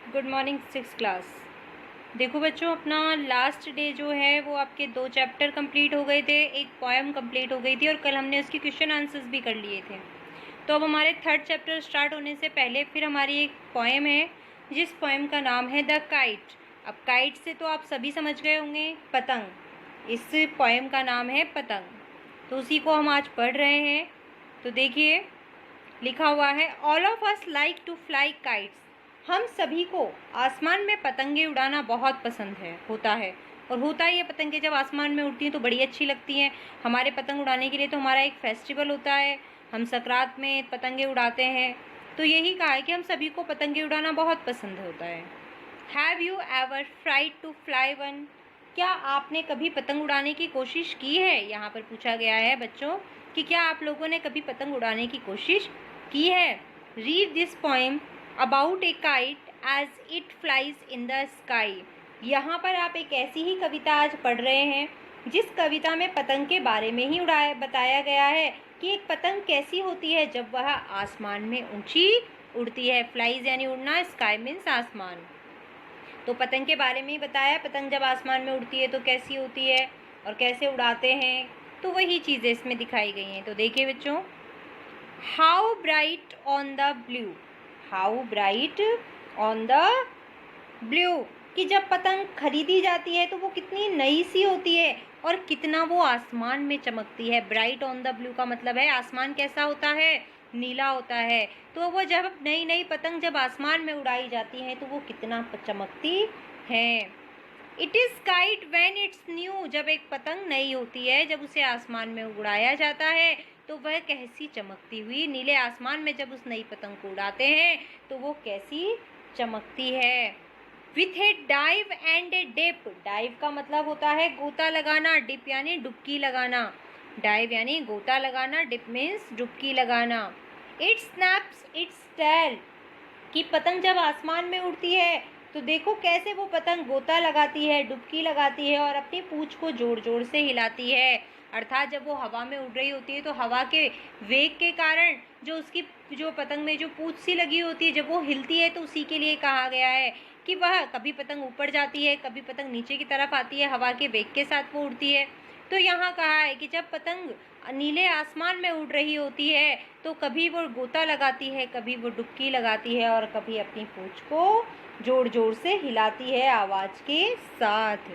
Good morning six class. देखो बच्चों, अपना लास्ट डे जो है वो आपके 2 चैप्टर कंप्लीट हो गए थे, एक पोएम कंप्लीट हो गई थी और कल हमने उसकी क्वेश्चन आंसर्स भी कर लिए थे। तो अब हमारे थर्ड चैप्टर स्टार्ट होने से पहले फिर हमारी एक पोएम है जिस पोएम का नाम है द काइट। अब काइट से तो आप सभी समझ गए होंगे, पतंग। इस पोएम का नाम है पतंग, तो उसी को हम आज पढ़ रहे हैं। तो देखिए, लिखा हुआ है all of us like to fly kites. हम सभी को आसमान में पतंगे उड़ाना बहुत पसंद होता है। और होता ही है, पतंगे जब आसमान में उड़ती हैं तो बड़ी अच्छी लगती हैं। हमारे पतंग उड़ाने के लिए तो हमारा एक फेस्टिवल होता है, हम संक्रांत में पतंगे उड़ाते हैं। तो यही कहा है कि हम सभी को पतंगे उड़ाना बहुत पसंद होता है। Have you ever tried to fly one? क्या आपने कभी पतंग उड़ाने की कोशिश की है? यहाँ पर पूछा गया है बच्चों कि क्या आप लोगों ने कभी पतंग उड़ाने की कोशिश की है। Read this poem about a kite as it flies in the sky. यहाँ पर आप एक ऐसी ही कविता आज पढ़ रहे हैं जिस कविता में पतंग के बारे में ही बताया गया है कि एक पतंग कैसी होती है जब वह आसमान में ऊंची उड़ती है। फ्लाइज यानी उड़ना, स्काई मीन्स आसमान। तो पतंग के बारे में ही बताया, पतंग जब आसमान में उड़ती है तो कैसी होती है और कैसे उड़ाते हैं, तो वही चीज़ें इसमें दिखाई गई हैं। तो देखिए बच्चों, how bright on the blue, how bright on the blue, कि जब पतंग खरीदी जाती है तो वो कितनी नई सी होती है और कितना वो आसमान में चमकती है। ब्राइट ऑन द ब्लू का मतलब है आसमान कैसा होता है, नीला होता है। तो वो जब नई नई पतंग जब आसमान में उड़ाई जाती है तो वो कितना चमकती है। It is kite when it's new, जब एक पतंग नई होती है, जब उसे आसमान में उड़ाया जाता है तो वह कैसी चमकती हुई, नीले आसमान में जब उस नई पतंग को उड़ाते हैं तो वो कैसी चमकती है। With a dive and a dip, dive का मतलब होता है गोता लगाना, डिप यानी डुबकी लगाना। डाइव यानी गोता लगाना, डिप मीन्स डुबकी लगाना। इट स्नैप्स इट्स टेल, कि पतंग जब आसमान में उड़ती है तो देखो कैसे वो पतंग गोता लगाती है, डुबकी लगाती है और अपनी पूंछ को जोर जोर से हिलाती है। अर्थात जब वो हवा में उड़ रही होती है तो हवा के वेग के कारण जो पतंग में जो पूंछ सी लगी होती है, जब वो हिलती है तो उसी के लिए कहा गया है कि वह कभी पतंग ऊपर जाती है, कभी पतंग नीचे की तरफ आती है, हवा के वेग के साथ वो उड़ती है। तो यहाँ कहा है कि जब पतंग नीले आसमान में उड़ रही होती है तो कभी वो गोता लगाती है, कभी वो डुबकी लगाती है और कभी अपनी पूंछ को जोर जोर से हिलाती है आवाज के साथ।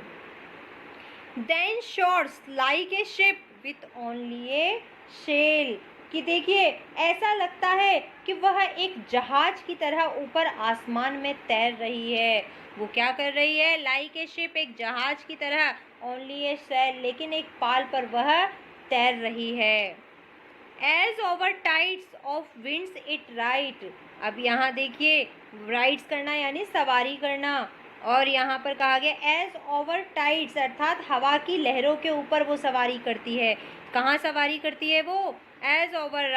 Then soars like a ship with only a sail, कि देखिए ऐसा लगता है कि वह एक जहाज की तरह ऊपर आसमान में तैर रही है। वो क्या कर रही है? लाइक ए शिप, एक जहाज की तरह, ओनली ए सेल, लेकिन एक पाल पर वह तैर रही है। As over tides of winds it rides, अब यहाँ देखिए राइड्स करना यानी सवारी करना, और यहाँ पर कहा गया एज ओवर टाइड्स, अर्थात हवा की लहरों के ऊपर वो सवारी करती है। कहाँ सवारी करती है वो? As over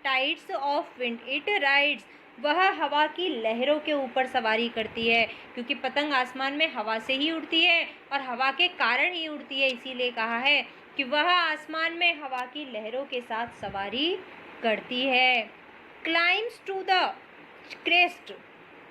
tides of wind it rides, वह हवा की लहरों के ऊपर सवारी करती है, क्योंकि पतंग आसमान में हवा से ही उड़ती है और हवा के कारण ही उड़ती है, इसीलिए कहा है कि वह आसमान में हवा की लहरों के साथ सवारी करती है। Climbs to the crest,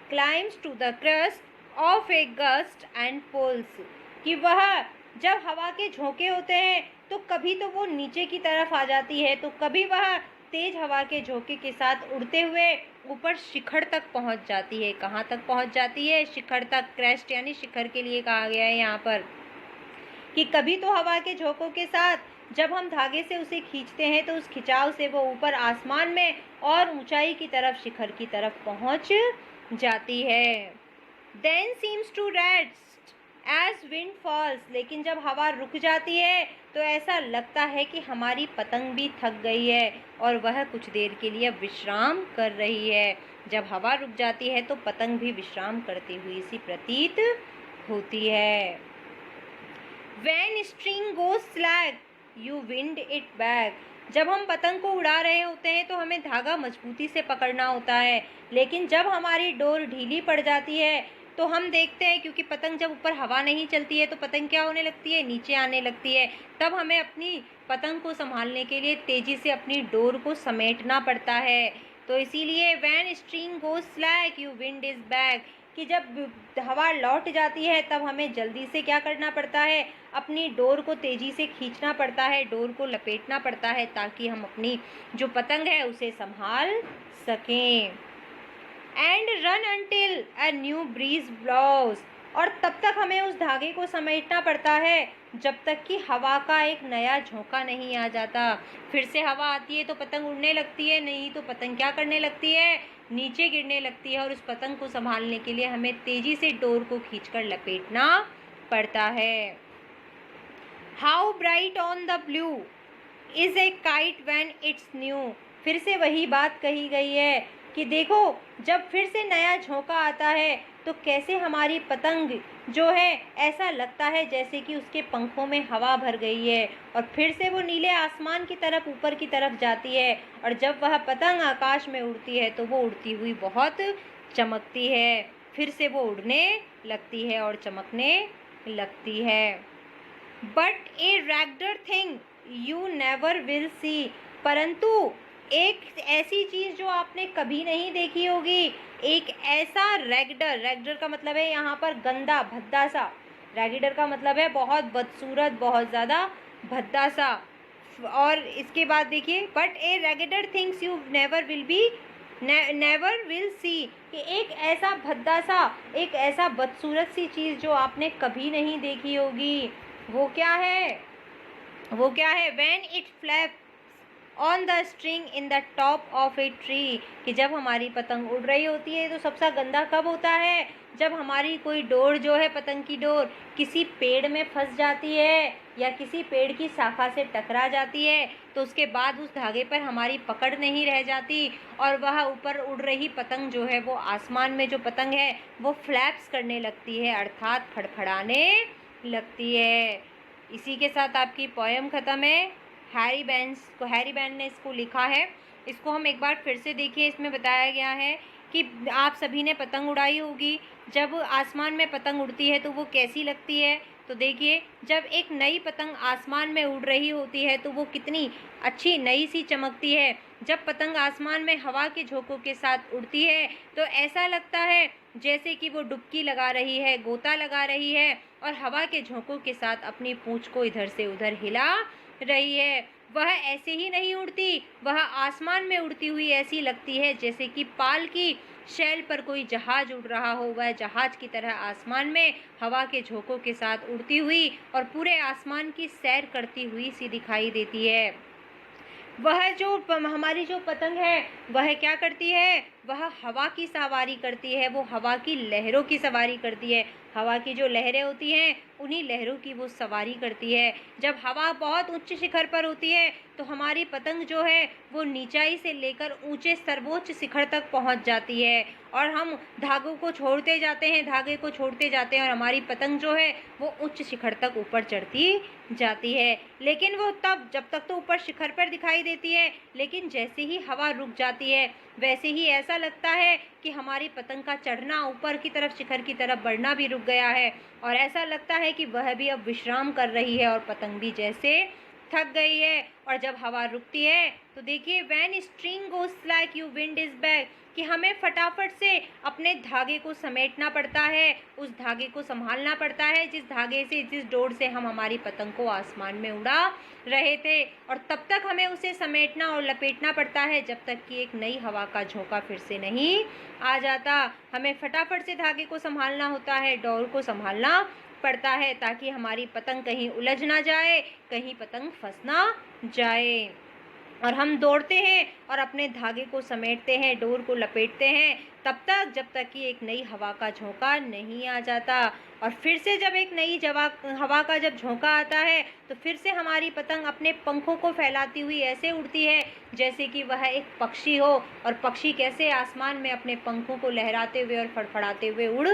climbs to the crest of a gust and pulls, कि वह जब हवा के झोंके होते हैं तो कभी तो वो नीचे की तरफ आ जाती है, तो कभी वह तेज हवा के झोंके के साथ उड़ते हुए ऊपर शिखर तक पहुंच जाती है। कहाँ तक पहुंच जाती है? शिखर तक। क्रेस्ट यानी शिखर के लिए कहा गया है यहाँ पर, कि कभी तो हवा के झोंकों के साथ जब हम धागे से उसे खींचते हैं तो उस खिंचाव से वो ऊपर आसमान में और ऊंचाई की तरफ, शिखर की तरफ पहुंच जाती है। Then seems to rest as wind falls, लेकिन जब हवा रुक जाती है तो ऐसा लगता है कि हमारी पतंग भी थक गई है और वह कुछ देर के लिए विश्राम कर रही है। जब हवा रुक जाती है तो पतंग भी विश्राम करती हुई सी प्रतीत होती है। When string goes slack, you wind it back, जब हम पतंग को उड़ा रहे होते हैं तो हमें धागा मजबूती से पकड़ना होता है, लेकिन जब हमारी डोर ढीली पड़ जाती है तो हम देखते हैं, क्योंकि पतंग जब ऊपर हवा नहीं चलती है तो पतंग क्या होने लगती है? नीचे आने लगती है। तब हमें अपनी पतंग को संभालने के लिए तेजी से अपनी डोर को समेटना पड़ता है। तो इसीलिए when string goes slack you wind is back, कि जब हवा लौट जाती है तब हमें जल्दी से क्या करना पड़ता है, अपनी डोर को तेज़ी से खींचना पड़ता है, डोर को लपेटना पड़ता है, ताकि हम अपनी जो पतंग है उसे संभाल सकें। And run until a new breeze blows, और तब तक हमें उस धागे को समेटना पड़ता है जब तक कि हवा का एक नया झोंका नहीं आ जाता। फिर से हवा आती है तो पतंग उड़ने लगती है, नहीं तो पतंग क्या करने लगती है, नीचे गिरने लगती है। और उस पतंग को संभालने के लिए हमें तेजी से डोर को खींचकर लपेटना पड़ता है। How bright on the blue is a kite when it's new, फिर से वही बात कही गई है कि देखो जब फिर से नया झोंका आता है तो कैसे हमारी पतंग जो है ऐसा लगता है जैसे कि उसके पंखों में हवा भर गई है, और फिर से वो नीले आसमान की तरफ ऊपर की तरफ जाती है। और जब वह पतंग आकाश में उड़ती है तो वो उड़ती हुई बहुत चमकती है, फिर से वो उड़ने लगती है और चमकने लगती है। बट ए रेगडर thing you never will see, परंतु एक ऐसी चीज़ जो आपने कभी नहीं देखी होगी, एक ऐसा रेगडर, रेगडर का मतलब है यहाँ पर गंदा भद्दा सा, रेगडर का मतलब है बहुत बदसूरत, बहुत ज़्यादा भद्दा सा। और इसके बाद देखिए, बट ए रेगडर things you never will be never will see, कि एक ऐसा भद्दा सा, एक ऐसा बदसूरत सी चीज़ जो आपने कभी नहीं देखी होगी, वो क्या है, वो क्या है, when it flaps on the string in the top of a tree, कि जब हमारी पतंग उड़ रही होती है तो सबसे गंदा कब होता है, जब हमारी कोई डोर जो है, पतंग की डोर किसी पेड़ में फंस जाती है या किसी पेड़ की शाखा से टकरा जाती है, तो उसके बाद उस धागे पर हमारी पकड़ नहीं रह जाती और वह ऊपर उड़ रही पतंग जो है, वो आसमान में जो पतंग है वो फ्लैप्स करने लगती है, अर्थात फड़फड़ाने लगती है। इसी के साथ आपकी पोएम ख़त्म है। हैरी बैन ने इसको लिखा है। इसको हम एक बार फिर से देखिए। इसमें बताया गया है कि आप सभी ने पतंग उड़ाई होगी, जब आसमान में पतंग उड़ती है तो वो कैसी लगती है। तो देखिए, जब एक नई पतंग आसमान में उड़ रही होती है तो वो कितनी अच्छी नई सी चमकती है। जब पतंग आसमान में हवा के झोंकों के साथ उड़ती है तो ऐसा लगता है जैसे कि वो डुबकी लगा रही है, गोता लगा रही है और हवा के झोंकों के साथ अपनी पूंछ को इधर से उधर हिला रही है। वह ऐसे ही नहीं उड़ती, वह आसमान में उड़ती हुई ऐसी लगती है जैसे कि पाल की शैल पर कोई जहाज उड़ रहा हो। वह जहाज की तरह आसमान में हवा के झोंकों के साथ उड़ती हुई और पूरे आसमान की सैर करती हुई सी दिखाई देती है। वह जो हमारी जो पतंग है वह क्या करती है, वह हवा की सवारी करती है, वो हवा की लहरों की सवारी करती है। हवा की जो लहरें होती हैं उन्हीं लहरों की वो सवारी करती है। जब हवा बहुत उच्च शिखर पर होती है तो हमारी पतंग जो है वो नीचाई से लेकर ऊंचे सर्वोच्च शिखर तक पहुंच जाती है और हम धागों को छोड़ते जाते हैं, धागे को छोड़ते जाते हैं और हमारी पतंग जो है वो उच्च शिखर तक ऊपर चढ़ती जाती है। लेकिन वो तब जब तक तो ऊपर शिखर पर दिखाई देती है, लेकिन जैसे ही हवा रुक जाती है वैसे ही ऐसा लगता है कि हमारी पतंग का चढ़ना ऊपर की तरफ, शिखर की तरफ बढ़ना भी रुक गया है और ऐसा लगता है कि वह भी अब विश्राम कर रही है और पतंग भी जैसे थक गई है। और जब हवा रुकती है तो देखिए, when string goes like you wind is back, कि हमें फटाफट से अपने धागे को समेटना पड़ता है, उस धागे को संभालना पड़ता है जिस धागे से, जिस डोर से हम हमारी पतंग को आसमान में उड़ा रहे थे। और तब तक हमें उसे समेटना और लपेटना पड़ता है जब तक कि एक नई हवा का झोंका फिर से नहीं आ जाता। हमें फटाफट से धागे को संभालना होता है, डोर को संभालना पड़ता है ताकि हमारी पतंग कहीं उलझ ना जाए, कहीं पतंग फंस ना जाए। और हम दौड़ते हैं और अपने धागे को समेटते हैं, डोर को लपेटते हैं तब तक जब तक कि एक नई हवा का झोंका नहीं आ जाता। और फिर से जब एक नई हवा का जब झोंका आता है तो फिर से हमारी पतंग अपने पंखों को फैलाती हुई ऐसे उड़ती है जैसे कि वह एक पक्षी हो, और पक्षी कैसे आसमान में अपने पंखों को लहराते हुए और फड़फड़ाते हुए उड़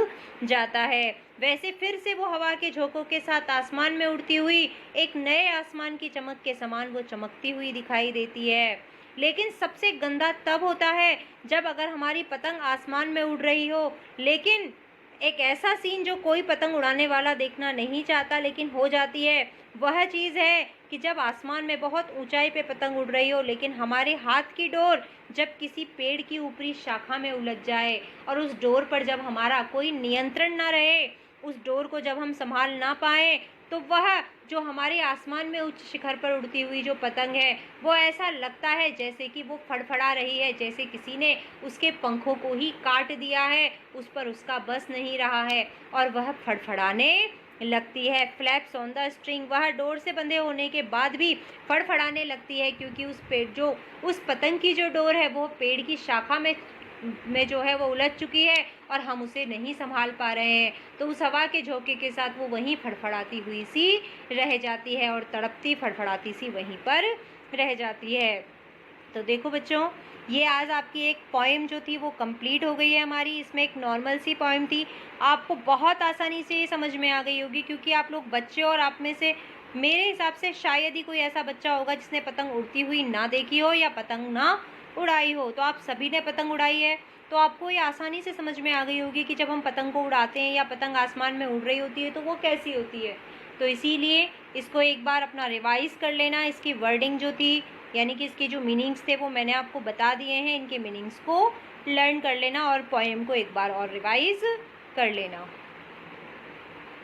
जाता है, वैसे फिर से वो हवा के झोंकों के साथ आसमान में उड़ती हुई एक नए आसमान की चमक के समान वो चमकती हुई दिखाई देती है। लेकिन सबसे गंदा तब होता है जब अगर हमारी पतंग आसमान में उड़ रही हो, लेकिन एक ऐसा सीन जो कोई पतंग उड़ाने वाला देखना नहीं चाहता लेकिन हो जाती है, वह चीज़ है कि जब आसमान में बहुत ऊंचाई पे पतंग उड़ रही हो लेकिन हमारे हाथ की डोर जब किसी पेड़ की ऊपरी शाखा में उलझ जाए और उस डोर पर जब हमारा कोई नियंत्रण ना रहे, उस डोर को जब हम संभाल ना पाए, तो वह जो हमारे आसमान में उच्च शिखर पर उड़ती हुई जो पतंग है, वो ऐसा लगता है जैसे कि वो फड़फड़ा रही है, जैसे किसी ने उसके पंखों को ही काट दिया है, उस पर उसका बस नहीं रहा है और वह फड़फड़ाने लगती है। फ्लैप्स ऑन द स्ट्रिंग, वह डोर से बंधे होने के बाद भी फड़फड़ाने लगती है, क्योंकि उस पतंग की जो डोर है वो पेड़ की शाखा में जो है वो उलझ चुकी है और हम उसे नहीं संभाल पा रहे हैं। तो उस हवा के झोंके के साथ वो वहीं फड़फड़ाती हुई सी रह जाती है और तड़पती फड़फड़ाती सी वहीं पर रह जाती है। तो देखो बच्चों, ये आज आपकी एक पोएम जो थी वो कंप्लीट हो गई है हमारी। इसमें एक नॉर्मल सी पोएम थी, आपको बहुत आसानी से ये समझ में आ गई होगी, क्योंकि आप लोग बच्चे और आप में से मेरे हिसाब से शायद ही कोई ऐसा बच्चा होगा जिसने पतंग उड़ती हुई ना देखी हो या पतंग ना उड़ाई हो। तो आप सभी ने पतंग उड़ाई है, तो आपको ये आसानी से समझ में आ गई होगी कि जब हम पतंग को उड़ाते हैं या पतंग आसमान में उड़ रही होती है तो वो कैसी होती है। तो इसीलिए इसको एक बार अपना रिवाइज कर लेना। इसकी वर्डिंग जो थी, यानी कि इसके जो मीनिंग्स थे वो मैंने आपको बता दिए हैं, इनके मीनिंग्स को लर्न कर लेना और पोएम को एक बार और रिवाइज कर लेना।